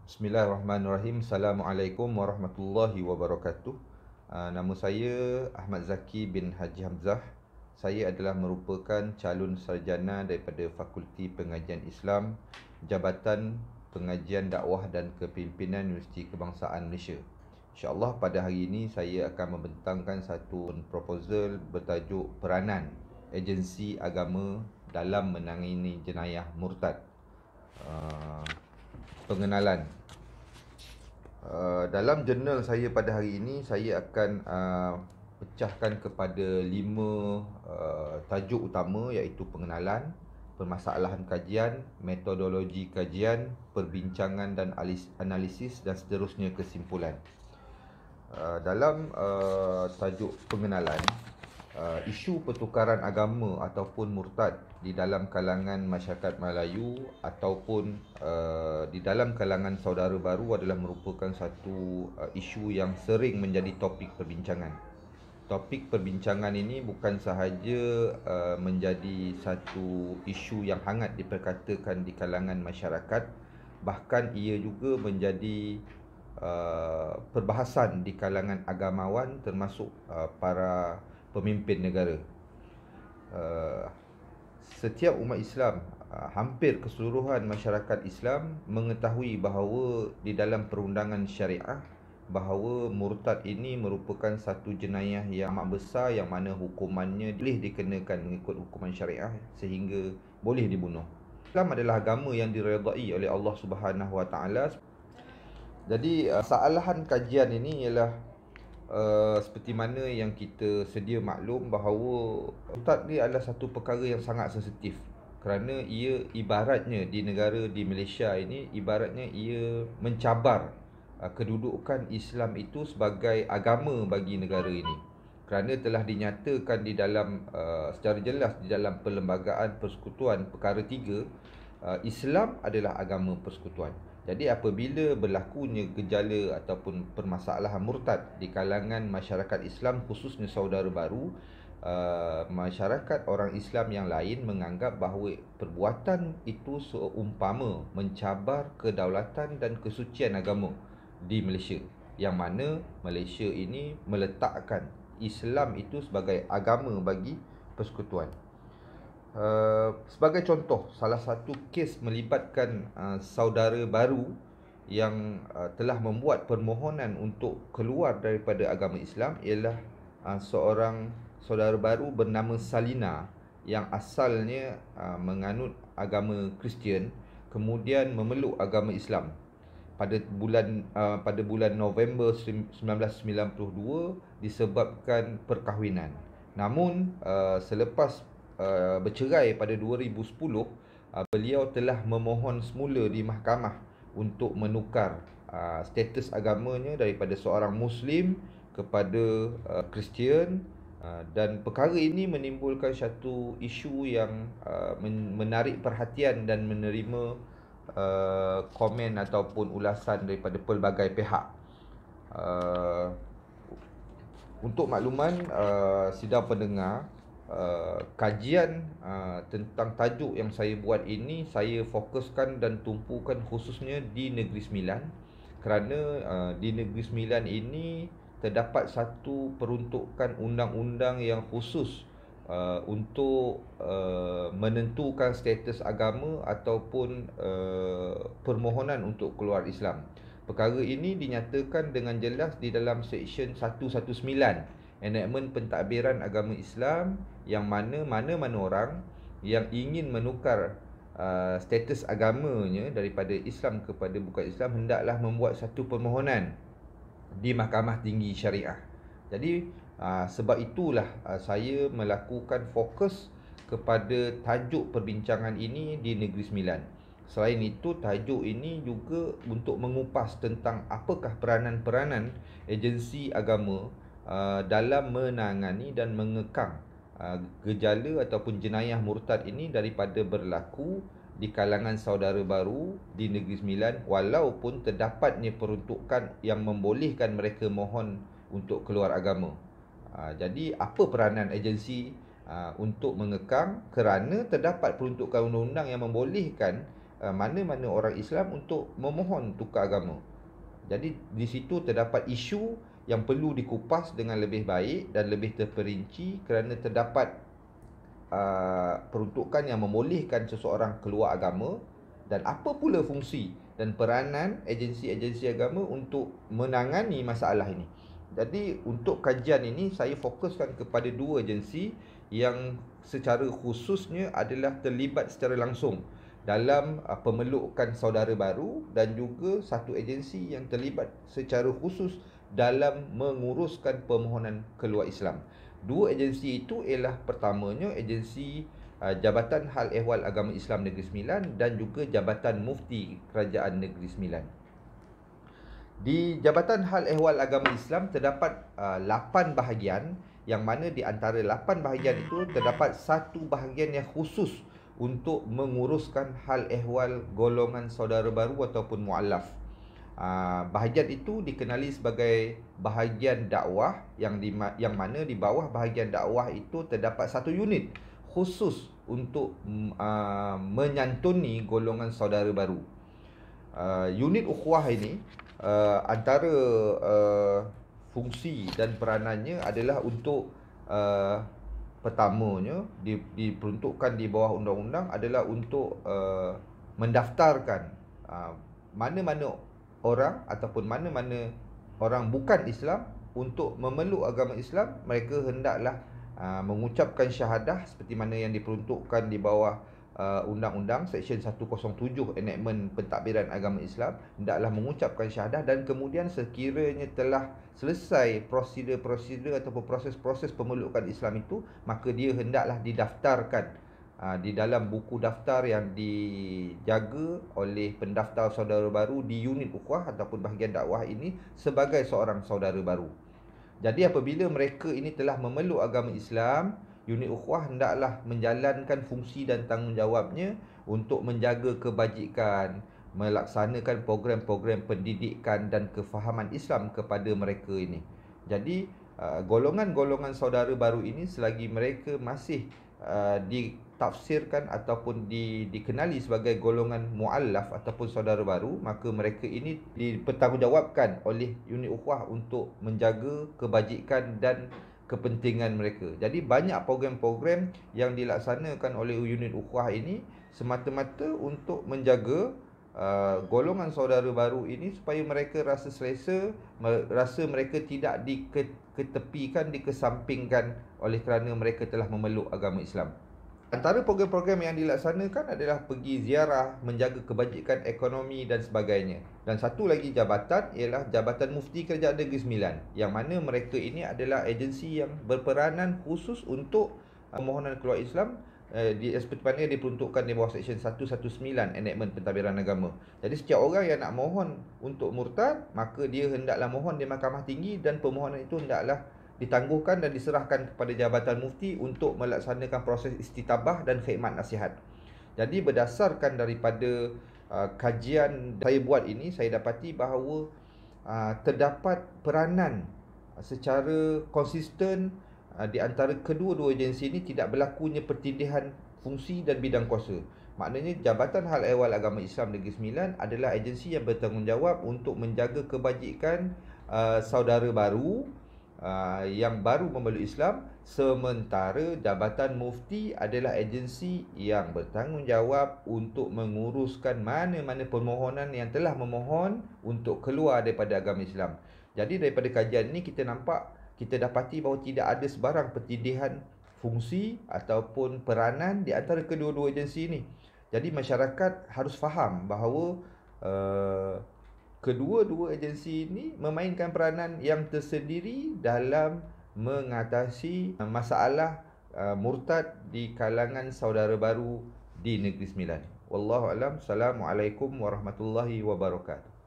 Bismillahirrahmanirrahim. Assalamualaikum warahmatullahi wabarakatuh. Nama saya Ahmad Zaki bin Haji Hamzah. Saya adalah merupakan calon sarjana daripada Fakulti Pengajian Islam, Jabatan Pengajian Dakwah dan Kepimpinan Universiti Kebangsaan Malaysia. InsyaAllah pada hari ini saya akan membentangkan satu proposal bertajuk Peranan Agensi Agama dalam menangani jenayah murtad. Pengenalan. Dalam jurnal saya pada hari ini, saya akan pecahkan kepada 5 tajuk utama, iaitu pengenalan, permasalahan kajian, metodologi kajian, perbincangan dan analisis, dan seterusnya kesimpulan. Dalam tajuk pengenalan, isu pertukaran agama ataupun murtad di dalam kalangan masyarakat Melayu ataupun di dalam kalangan saudara baru adalah merupakan satu isu yang sering menjadi topik perbincangan. Topik perbincangan ini bukan sahaja menjadi satu isu yang hangat diperkatakan di kalangan masyarakat, bahkan ia juga menjadi perbahasan di kalangan agamawan termasuk para pemimpin negara. Setiap umat Islam, hampir keseluruhan masyarakat Islam mengetahui bahawa di dalam perundangan syariah bahawa murtad ini merupakan satu jenayah yang amat besar, yang mana hukumannya boleh dikenakan mengikut hukuman syariah sehingga boleh dibunuh. Islam adalah agama yang diredai oleh Allah Subhanahu Wa Taala. Jadi kesalahan kajian ini ialah seperti mana yang kita sedia maklum bahawa murtad ni adalah satu perkara yang sangat sensitif, kerana ia ibaratnya di negara di Malaysia ini, ibaratnya ia mencabar kedudukan Islam itu sebagai agama bagi negara ini, kerana telah dinyatakan di dalam secara jelas di dalam Perlembagaan Persekutuan Perkara 3, Islam adalah agama persekutuan. Jadi apabila berlakunya gejala ataupun permasalahan murtad di kalangan masyarakat Islam, khususnya saudara baru, masyarakat orang Islam yang lain menganggap bahawa perbuatan itu seumpama mencabar kedaulatan dan kesucian agama di Malaysia, yang mana Malaysia ini meletakkan Islam itu sebagai agama bagi persekutuan. Sebagai contoh, salah satu kes melibatkan saudara baru yang telah membuat permohonan untuk keluar daripada agama Islam ialah seorang saudara baru bernama Salina, yang asalnya menganut agama Kristian, kemudian memeluk agama Islam pada bulan November 1992 disebabkan perkahwinan. Namun selepas bercerai pada 2010, beliau telah memohon semula di mahkamah untuk menukar status agamanya daripada seorang Muslim kepada Kristian, dan perkara ini menimbulkan satu isu yang menarik perhatian dan menerima komen ataupun ulasan daripada pelbagai pihak. Untuk makluman sidang pendengar, kajian tentang tajuk yang saya buat ini saya fokuskan dan tumpukan khususnya di Negeri Sembilan, kerana di Negeri Sembilan ini terdapat satu peruntukan undang-undang yang khusus untuk menentukan status agama ataupun permohonan untuk keluar Islam. Perkara ini dinyatakan dengan jelas di dalam Seksyen 119 Enakmen Pentadbiran Agama Islam, yang mana mana-mana orang yang ingin menukar status agamanya daripada Islam kepada bukan Islam hendaklah membuat satu permohonan di Mahkamah Tinggi Syariah. Jadi sebab itulah saya melakukan fokus kepada tajuk perbincangan ini di Negeri Sembilan. Selain itu, tajuk ini juga untuk mengupas tentang apakah peranan-peranan agensi agama dalam menangani dan mengekang gejala ataupun jenayah murtad ini daripada berlaku di kalangan saudara baru di Negeri Sembilan, walaupun terdapatnya peruntukan yang membolehkan mereka mohon untuk keluar agama. Jadi apa peranan agensi untuk mengekang, kerana terdapat peruntukan undang-undang yang membolehkan mana-mana orang Islam untuk memohon tukar agama. Jadi di situ terdapat isu yang perlu dikupas dengan lebih baik dan lebih terperinci kerana terdapat peruntukan yang membolehkan seseorang keluar agama, dan apa pula fungsi dan peranan agensi-agensi agama untuk menangani masalah ini. Jadi untuk kajian ini saya fokuskan kepada dua agensi yang secara khususnya adalah terlibat secara langsung dalam pemelukan saudara baru, dan juga satu agensi yang terlibat secara khusus dalam menguruskan permohonan keluar Islam. Dua agensi itu ialah pertamanya agensi Jabatan Hal Ehwal Agama Islam Negeri Sembilan dan juga Jabatan Mufti Kerajaan Negeri Sembilan. Di Jabatan Hal Ehwal Agama Islam terdapat 8 bahagian, yang mana di antara 8 bahagian itu terdapat satu bahagian yang khusus untuk menguruskan hal ehwal golongan saudara baru ataupun mu'allaf. Bahagian itu dikenali sebagai bahagian dakwah, yang mana di bawah bahagian dakwah itu terdapat satu unit khusus untuk menyantuni golongan saudara baru. Unit ukhuwah ini antara fungsi dan peranannya adalah untuk pertamanya diperuntukkan di bawah undang-undang adalah untuk mendaftarkan mana-mana orang ataupun mana-mana orang bukan Islam untuk memeluk agama Islam. Mereka hendaklah mengucapkan syahadah seperti mana yang diperuntukkan di bawah Undang-Undang Seksyen 107 Enakmen Pentadbiran Agama Islam. Hendaklah mengucapkan syahadah, dan kemudian sekiranya telah selesai prosedur-prosedur ataupun proses-proses pemelukan Islam itu, maka dia hendaklah didaftarkan di dalam buku daftar yang dijaga oleh pendaftar saudara baru di unit ukhuwah ataupun bahagian dakwah ini sebagai seorang saudara baru. Jadi apabila mereka ini telah memeluk agama Islam, unit ukhuwah hendaklah menjalankan fungsi dan tanggungjawabnya untuk menjaga kebajikan, melaksanakan program-program pendidikan dan kefahaman Islam kepada mereka ini. Jadi golongan-golongan saudara baru ini selagi mereka masih ditafsirkan ataupun dikenali sebagai golongan mu'allaf ataupun saudara baru, maka mereka ini dipertanggungjawabkan oleh unit ukhuwah untuk menjaga kebajikan dan kepentingan mereka. Jadi banyak program-program yang dilaksanakan oleh unit ukhuwah ini semata-mata untuk menjaga golongan saudara baru ini supaya mereka rasa selesa, rasa mereka tidak diketepikan, dikesampingkan oleh kerana mereka telah memeluk agama Islam. Antara program-program yang dilaksanakan adalah pergi ziarah, menjaga kebajikan ekonomi dan sebagainya. Dan satu lagi jabatan ialah Jabatan Mufti Kerajaan Negeri Sembilan, yang mana mereka ini adalah agensi yang berperanan khusus untuk permohonan keluar Islam seperti mana diperuntukkan di bawah Seksyen 119 Enakmen Pentadbiran Agama. Jadi setiap orang yang nak mohon untuk murtad, maka dia hendaklah mohon di Mahkamah Tinggi, dan permohonan itu hendaklah ditangguhkan dan diserahkan kepada Jabatan Mufti untuk melaksanakan proses istitabah dan khidmat nasihat. Jadi berdasarkan daripada kajian saya buat ini, saya dapati bahawa terdapat peranan secara konsisten di antara kedua-dua agensi ini, tidak berlakunya pertindihan fungsi dan bidang kuasa. Maknanya Jabatan Hal Ehwal Agama Islam Negeri Sembilan adalah agensi yang bertanggungjawab untuk menjaga kebajikan saudara baru yang baru memeluk Islam, sementara Jabatan Mufti adalah agensi yang bertanggungjawab untuk menguruskan mana-mana permohonan yang telah memohon untuk keluar daripada agama Islam. Jadi daripada kajian ini kita dapati bahawa tidak ada sebarang pertindihan fungsi ataupun peranan di antara kedua-dua agensi ini. Jadi masyarakat harus faham bahawa kedua-dua agensi ini memainkan peranan yang tersendiri dalam mengatasi masalah murtad di kalangan saudara baru di Negeri Sembilan. Wallahu alam. Assalamualaikum warahmatullahi wabarakatuh.